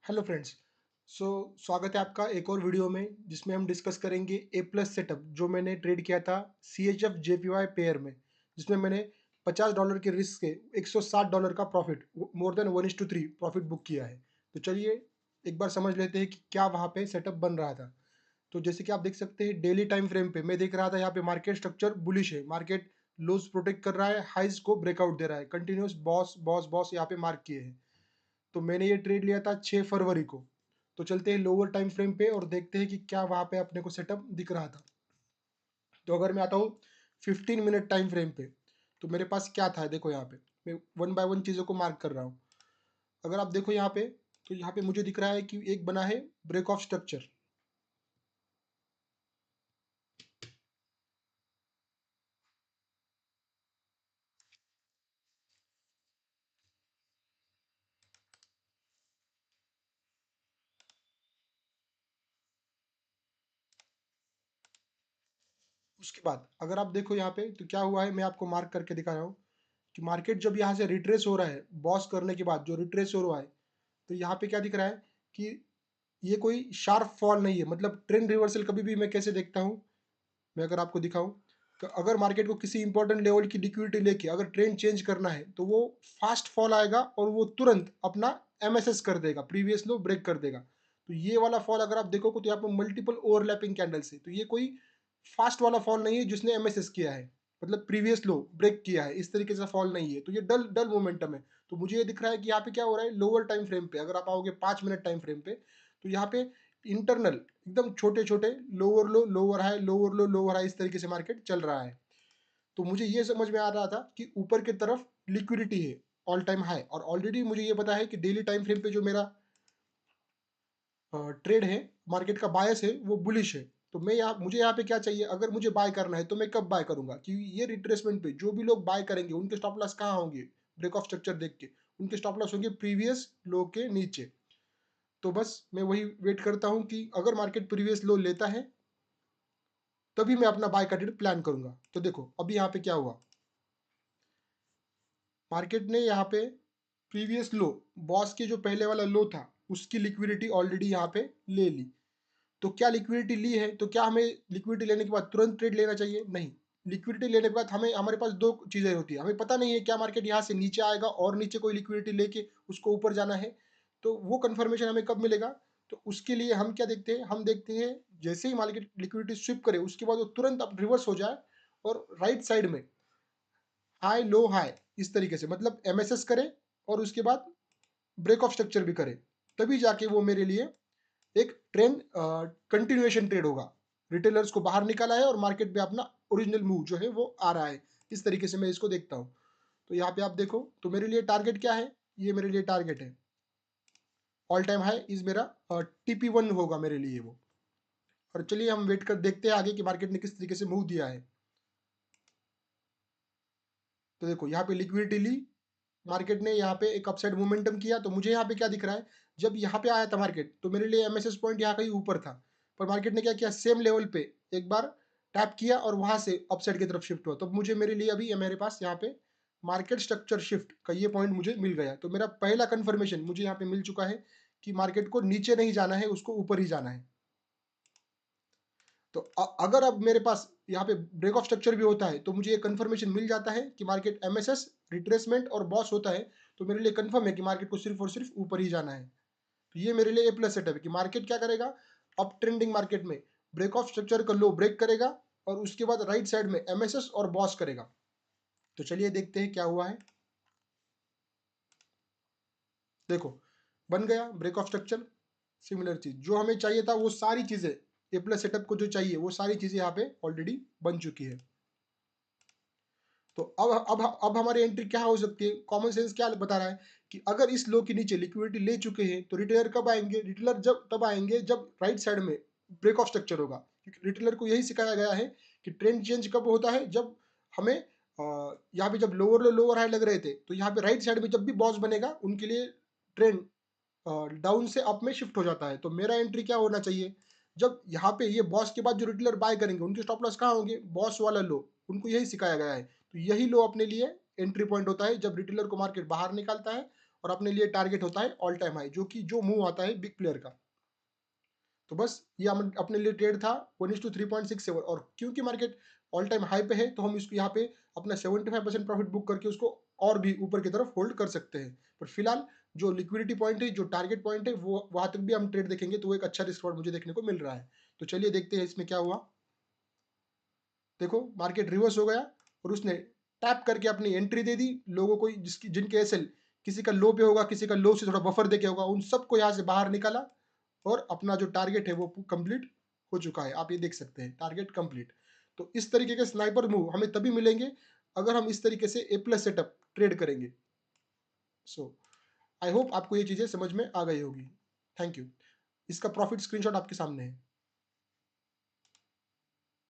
Hello friends. स्वागत है आपका एक और वीडियो में जिसमें हम डिस्कस करेंगे ए प्लस सेटअप जो मैंने ट्रेड किया था C H F J P Y pair में, जिसमें मैंने $50 के रिस्क के $160 का profit more than 1:3 profit book किया है। तो चलिए एक बार समझ लेते हैं कि क्या वहाँ पे सेटअप बन रहा था। तो जैसे कि आप देख सकते हैं डेली टाइम फ्रेम पे मैं देख रहा था यहाँ पे मार्केट स्ट्रक्चर बुलिश है, मार्केट लोज प्रोटेक्ट कर रहा है, हाइज को ब्रेकआउट दे रहा है, कंटिन्यूस बॉस बॉस बॉस यहाँ पे मार्क किए हैं। तो मैंने ये ट्रेड लिया था 6 फरवरी को। तो चलते हैं लोअर टाइम फ्रेम पे और देखते हैं कि क्या वहाँ पे अपने को सेटअप दिख रहा था। तो अगर मैं आता हूँ 15 मिनट टाइम फ्रेम पे, तो मेरे पास क्या था देखो यहाँ पे, मैं वन बाय वन चीज़ों को मार्क कर रहा हूँ। अगर आप देखो यहाँ पे, तो यहाँ पे मुझे दिख रहा है कि एक बना है ब्रेक ऑफ स्ट्रक्चर। उसके बाद अगर आप देखो यहाँ पे तो क्या हुआ है, मैं आपको मार्क करके दिखा रहा हूँ कि मार्केट जब यहाँ से रिट्रेस हो रहा है बॉस करने के बाद, जो रिट्रेस हो रहा है, तो यहाँ पे क्या दिख रहा है कि ये कोई शार्प फॉल नहीं है। मतलब ट्रेंड रिवर्सल कभी भी मैं कैसे देखता हूँ, मैं अगर आपको दिखाऊं, तो अगर मार्केट को किसी इंपॉर्टेंट लेवल की लिक्विडिटी लेके अगर ट्रेंड चेंज करना है तो वो फास्ट फॉल आएगा और वो तुरंत अपना एमएसएस कर देगा, प्रीवियस लो ब्रेक कर देगा। तो ये वाला फॉल अगर आप देखोगे तो यहाँ पे मल्टीपल ओवरलैपिंग कैंडल्स है, तो ये कोई फास्ट वाला फॉल नहीं है जिसने एमएसएस किया है, मतलब प्रीवियस लो ब्रेक किया है, इस तरीके से फॉल नहीं है। तो ये डल डल मोमेंटम है। तो मुझे ये दिख रहा है कि यहाँ पे क्या हो रहा है, लोअर टाइम फ्रेम पे अगर आप आओगे 5 मिनट टाइम फ्रेम पे, तो यहाँ पे इंटरनल एकदम छोटे छोटे लोअर लो लोअर हाई लोअर लो लोअर हाई, इस तरीके से मार्केट चल रहा है। तो मुझे ये समझ में आ रहा था कि ऊपर की तरफ लिक्विडिटी है ऑल टाइम हाई, और ऑलरेडी मुझे ये पता है कि डेली टाइम फ्रेम पे जो मेरा ट्रेड है, मार्केट का बायस है, वो बुलिश है। तो मैं यहाँ मुझे यहाँ पे क्या चाहिए, अगर मुझे बाय करना है तो मैं कब बाय करूंगा, क्योंकि ये रिट्रेसमेंट पे जो भी लोग बाय करेंगे उनके स्टॉप लॉस कहाँ होंगे, ब्रेक ऑफ स्ट्रक्चर देख के उनके स्टॉप लॉस होंगे प्रीवियस लो के नीचे। तो बस मैं वही वेट करता हूँ कि अगर मार्केट प्रीवियस लो लेता है तभी मैं अपना बाय का ट्रेड प्लान करूंगा। तो देखो अभी यहाँ पे क्या हुआ, मार्केट ने यहाँ पे प्रीवियस लो, बॉस के जो पहले वाला लो था उसकी लिक्विडिटी ऑलरेडी यहाँ पे ले ली। तो क्या लिक्विडिटी ली है, तो क्या हमें लिक्विडिटी लेने के बाद तुरंत ट्रेड लेना चाहिए? नहीं। लिक्विडिटी लेने के बाद हमें, हमारे पास दो चीज़ें होती है, हमें पता नहीं है क्या मार्केट यहाँ से नीचे आएगा और नीचे कोई लिक्विडिटी लेके उसको ऊपर जाना है। तो वो कंफर्मेशन हमें कब मिलेगा? तो उसके लिए हम क्या देखते हैं, हम देखते हैं जैसे ही मार्केट लिक्विडिटी स्विप करे उसके बाद वो तुरंत अब रिवर्स हो जाए और राइट साइड में हाई लो हाई इस तरीके से, मतलब एमएसएस करे और उसके बाद ब्रेक ऑफ स्ट्रक्चर भी करे, तभी जाके वो मेरे लिए एक ट्रेंड कंटिन्यूएशन ट्रेड होगा। रिटेलर्स को बाहर निकाला है और मार्केट में अपना ओरिजिनल मूव जो है वो आ रहा है। इस तरीके से मैं इसको देखता हूँ। तो यहाँ पे आप देखो, तो मेरे लिए टारगेट क्या है, ये मेरे लिए टारगेट है ऑल टाइम हाई इज मेरा TP1 होगा मेरे लिए वो। और चलिए हम वेट कर देखते हैं आगे कि मार्केट ने किस तरीके से मूव दिया है। तो देखो यहाँ पे लिक्विडिटी ली, मार्केट ने यहाँ पे एक अपसाइड मोमेंटम किया। तो मुझे यहाँ पे क्या दिख रहा है, जब यहाँ पे आया था मार्केट तो मेरे लिए एमएसएस पॉइंट यहाँ कहीं ऊपर था, पर मार्केट ने क्या किया, सेम लेवल पे एक बार टैप किया और वहां से अपसाइड की तरफ शिफ्ट हुआ। तो मुझे, मेरे लिए अभी मेरे पास यहाँ पे मार्केट स्ट्रक्चर शिफ्ट का ये पॉइंट मुझे मिल गया। तो मेरा पहला कंफर्मेशन मुझे यहाँ पे मिल चुका है कि मार्केट को नीचे नहीं जाना है, उसको ऊपर ही जाना है। तो अगर अब मेरे पास यहाँ पे ब्रेक ऑफ स्ट्रक्चर भी होता है तो मुझे ये कंफर्मेशन मिल जाता है कि मार्केट एमएसएस रिट्रेसमेंट और बॉस होता है, तो मेरे लिए कंफर्म है कि मार्केट को सिर्फ और सिर्फ ऊपर ही जाना है। तो ये मेरे लिए ए प्लस सेटअप है कि मार्केट क्या करेगा, अप ट्रेंडिंग मार्केट में ब्रेक ऑफ स्ट्रक्चर का लो ब्रेक करेगा और उसके बाद राइट साइड में एमएसएस और बॉस करेगा। तो चलिए देखते हैं क्या हुआ है। देखो बन गया ब्रेक ऑफ स्ट्रक्चर, सिमिलर चीज जो हमें चाहिए था, वो सारी चीजें ए प्लस सेटअप को जो चाहिए वो सारी चीजें यहाँ पे ऑलरेडी बन चुकी है। तो अब हमारी एंट्री क्या हो सकती है, कॉमन सेंस क्या बता रहा है कि अगर इस लो के नीचे लिक्विडिटी ले चुके हैं तो रिटेलर कब आएंगे, रिटेलर जब तब आएंगे जब राइट साइड में ब्रेक ऑफ स्ट्रक्चर होगा। क्योंकि रिटेलर को यही सिखाया गया है कि ट्रेंड चेंज कब होता है, जब हमें यहाँ पे जब लोअर हाई लग रहे थे तो यहाँ पे राइट साइड में जब भी बॉस बनेगा उनके लिए ट्रेंड डाउन से अप में शिफ्ट हो जाता है। तो मेरा एंट्री क्या होना चाहिए, जब यहाँ पे ये बॉस के बाद जो रिटेलर बाय करेंगे उनके स्टॉप लॉस कहाँ होंगे, बॉस वाला लो, उनको यही सिखाया गया है। तो यही लो अपने लिए एंट्री पॉइंट होता है जब रिटेलर को मार्केट बाहर निकालता है और अपने लिए टारगेट होता है ऑल टाइम हाई, जो मूव आता है बिग प्लेयर का। तो बस ये हम अपने लिए ट्रेड था 1:3.67, और क्योंकि मार्केट ऑल टाइम हाई पे है तो हम इसको यहाँ पे अपना 75% प्रॉफिट बुक करके उसको और भी ऊपर की तरफ होल्ड कर सकते हैं। पर फिलहाल जो लिक्विडिटी पॉइंट है, जो टारगेट पॉइंट है, वो वहां तक भी हम ट्रेड देखेंगे तो वो एक अच्छा रिस्क मुझे देखने को मिल रहा है। तो चलिए देखते हैं इसमें क्या हुआ। देखो मार्केट रिवर्स हो गया और उसने टैप करके अपनी एंट्री दे दी। लोगों को जिनके एसएल किसी का लो पे होगा, किसी का लो से थोड़ा बफर देके होगा, उन सबको यहाँ से बाहर निकाला और अपना जो टारगेट है वो कंप्लीट हो चुका है। आप ये देख सकते हैं टारगेट कंप्लीट। तो इस तरीके के स्नाइपर मूव हमें तभी मिलेंगे अगर हम इस तरीके से ए प्लस सेटअप ट्रेड करेंगे। सो आई होप आपको ये चीज़ें समझ में आ गई होगी। Thank you. इसका प्रॉफिट स्क्रीनशॉट आपके सामने है।